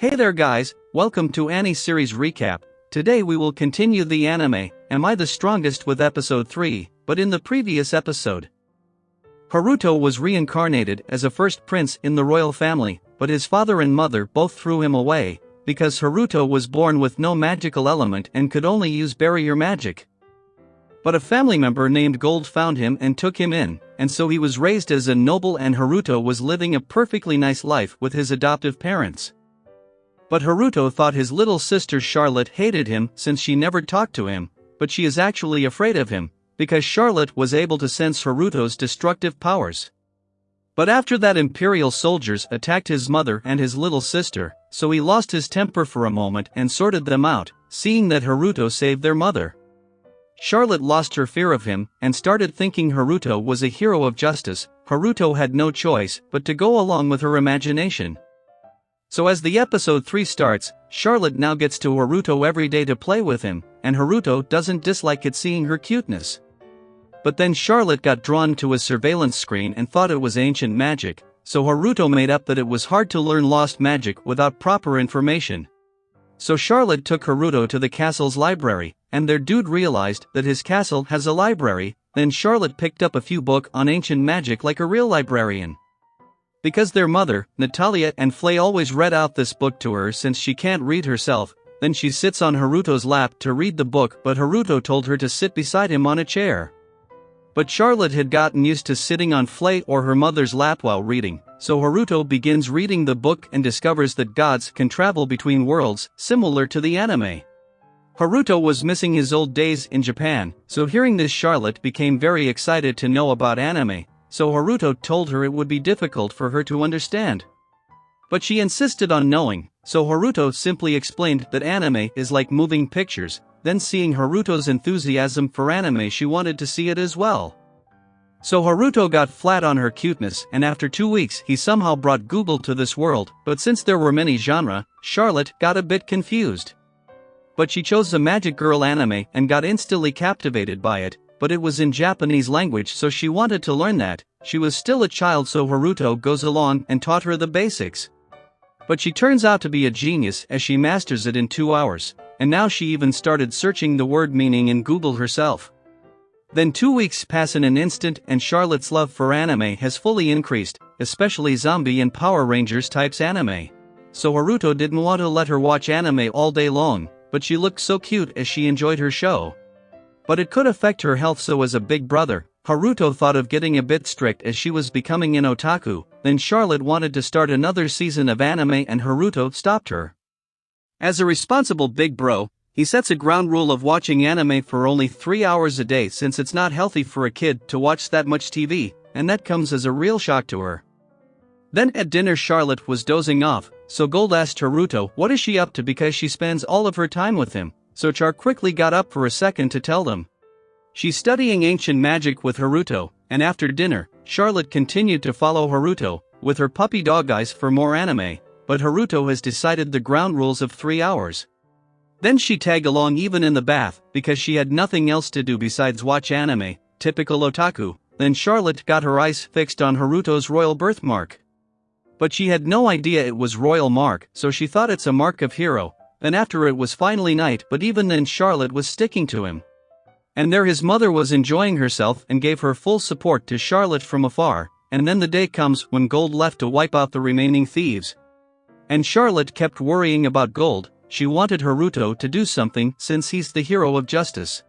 Hey there guys, welcome to Annie series recap. Today we will continue the anime, Am I the Strongest with episode 3, but in the previous episode, Haruto was reincarnated as a first prince in the royal family, but his father and mother both threw him away, because Haruto was born with no magical element and could only use barrier magic. But a family member named Gold found him and took him in, and so he was raised as a noble and Haruto was living a perfectly nice life with his adoptive parents. But Haruto thought his little sister Charlotte hated him since she never talked to him, but she is actually afraid of him, because Charlotte was able to sense Haruto's destructive powers. But after that imperial soldiers attacked his mother and his little sister, so he lost his temper for a moment and sorted them out, seeing that Haruto saved their mother. Charlotte lost her fear of him and started thinking Haruto was a hero of justice. Haruto had no choice but to go along with her imagination. So as the episode 3 starts, Charlotte now gets to Haruto every day to play with him, and Haruto doesn't dislike it seeing her cuteness. But then Charlotte got drawn to a surveillance screen and thought it was ancient magic, so Haruto made up that it was hard to learn lost magic without proper information. So Charlotte took Haruto to the castle's library, and their dude realized that his castle has a library. Then Charlotte picked up a few books on ancient magic like a real librarian. Because their mother, Natalia and Flay always read out this book to her since she can't read herself, then she sits on Haruto's lap to read the book, but Haruto told her to sit beside him on a chair. But Charlotte had gotten used to sitting on Flay or her mother's lap while reading, so Haruto begins reading the book and discovers that gods can travel between worlds, similar to the anime. Haruto was missing his old days in Japan, so hearing this Charlotte became very excited to know about anime. So Haruto told her it would be difficult for her to understand. But she insisted on knowing, so Haruto simply explained that anime is like moving pictures. Then seeing Haruto's enthusiasm for anime, she wanted to see it as well. So Haruto got flat on her cuteness, and after 2 weeks he somehow brought Google to this world, but since there were many genres, Charlotte got a bit confused. But she chose the Magic Girl anime and got instantly captivated by it. But it was in Japanese language, so she wanted to learn that. She was still a child, so Haruto goes along and taught her the basics. But she turns out to be a genius as she masters it in 2 hours, and now she even started searching the word meaning in Google herself. Then 2 weeks pass in an instant and Charlotte's love for anime has fully increased, especially zombie and Power Rangers types anime. So Haruto didn't want to let her watch anime all day long, but she looked so cute as she enjoyed her show. But it could affect her health, so as a big brother, Haruto thought of getting a bit strict as she was becoming an otaku. Then Charlotte wanted to start another season of anime and Haruto stopped her. As a responsible big bro, he sets a ground rule of watching anime for only 3 hours a day since it's not healthy for a kid to watch that much TV, and that comes as a real shock to her. Then at dinner Charlotte was dozing off, so Gold asked Haruto what is she up to because she spends all of her time with him. So Char quickly got up for a second to tell them. She's studying ancient magic with Haruto, and after dinner, Charlotte continued to follow Haruto, with her puppy dog eyes for more anime, but Haruto has decided the ground rules of 3 hours. Then she tagged along even in the bath, because she had nothing else to do besides watch anime, typical otaku. Then Charlotte got her eyes fixed on Haruto's royal birthmark. But she had no idea it was royal mark, so she thought it's a mark of hero. Then after it was finally night, but even then Charlotte was sticking to him. And there his mother was enjoying herself and gave her full support to Charlotte from afar, and then the day comes when Gold left to wipe out the remaining thieves. And Charlotte kept worrying about Gold. She wanted Haruto to do something since he's the hero of justice.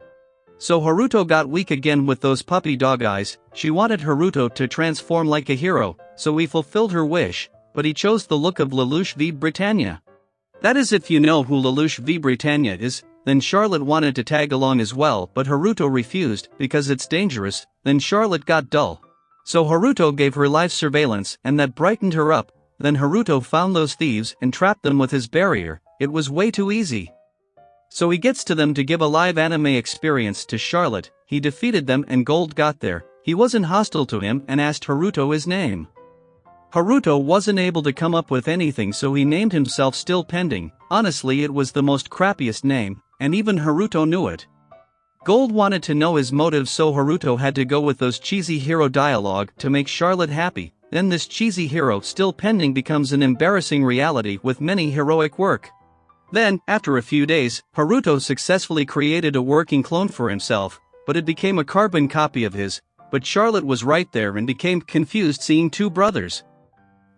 So Haruto got weak again with those puppy dog eyes. She wanted Haruto to transform like a hero, so he fulfilled her wish, but he chose the look of Lelouch v Britannia. That is, if you know who Lelouch v Britannia is. Then Charlotte wanted to tag along as well, but Haruto refused because it's dangerous. Then Charlotte got dull. So Haruto gave her live surveillance and that brightened her up. Then Haruto found those thieves and trapped them with his barrier. It was way too easy. So he gets to them to give a live anime experience to Charlotte. He defeated them and Gold got there. He wasn't hostile to him and asked Haruto his name. Haruto wasn't able to come up with anything, so he named himself Still Pending. Honestly, it was the most crappiest name, and even Haruto knew it. Gold wanted to know his motives, so Haruto had to go with those cheesy hero dialogue to make Charlotte happy. then this cheesy hero still pending becomes an embarrassing reality with many heroic work. Then, after a few days, Haruto successfully created a working clone for himself, but it became a carbon copy of his, but Charlotte was right there and became confused seeing two brothers.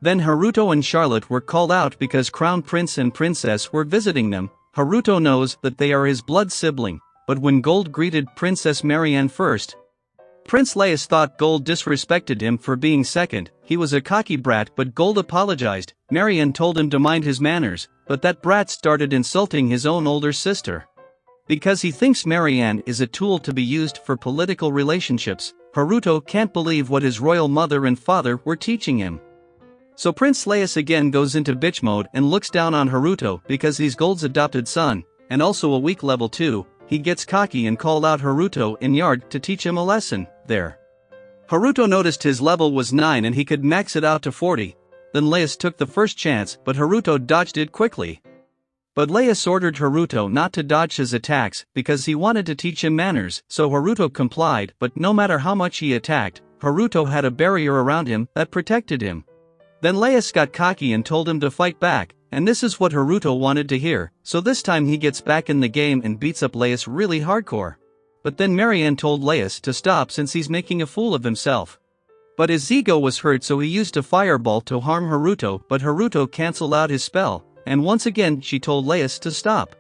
Then Haruto and Charlotte were called out because Crown Prince and Princess were visiting them. Haruto knows that they are his blood sibling, but when Gold greeted Princess Marianne first, Prince Laius thought Gold disrespected him for being second. He was a cocky brat, but Gold apologized. Marianne told him to mind his manners, but that brat started insulting his own older sister. Because he thinks Marianne is a tool to be used for political relationships, Haruto can't believe what his royal mother and father were teaching him. So Prince Laius again goes into bitch mode and looks down on Haruto because he's Gold's adopted son, and also a weak level 2. He gets cocky and called out Haruto in yard to teach him a lesson. There, Haruto noticed his level was 9 and he could max it out to 40. Then Laius took the first chance, but Haruto dodged it quickly. But Laius ordered Haruto not to dodge his attacks because he wanted to teach him manners, so Haruto complied, but no matter how much he attacked, Haruto had a barrier around him that protected him. Then Laius got cocky and told him to fight back, and this is what Haruto wanted to hear, so this time he gets back in the game and beats up Laius really hardcore. But then Marianne told Laius to stop since he's making a fool of himself. But his ego was hurt, so he used a fireball to harm Haruto, but Haruto cancelled out his spell, and once again she told Laius to stop.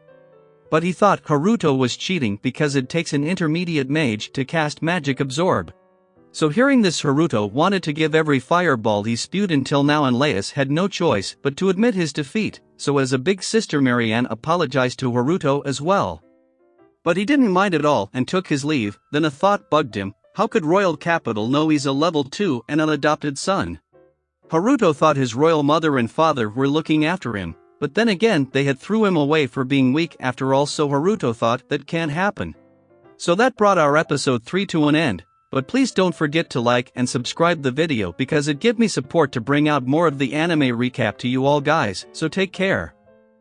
But he thought Haruto was cheating because it takes an intermediate mage to cast Magic Absorb. So hearing this, Haruto wanted to give every fireball he spewed until now, and Laius had no choice but to admit his defeat, so as a big sister Marianne apologized to Haruto as well. But he didn't mind at all and took his leave. Then a thought bugged him: how could royal capital know he's a level 2 and an adopted son? Haruto thought his royal mother and father were looking after him, but then again they had threw him away for being weak after all, so Haruto thought that can't happen. So that brought our episode 3 to an end, but please don't forget to like and subscribe the video because it gives me support to bring out more of the anime recap to you all guys, so take care.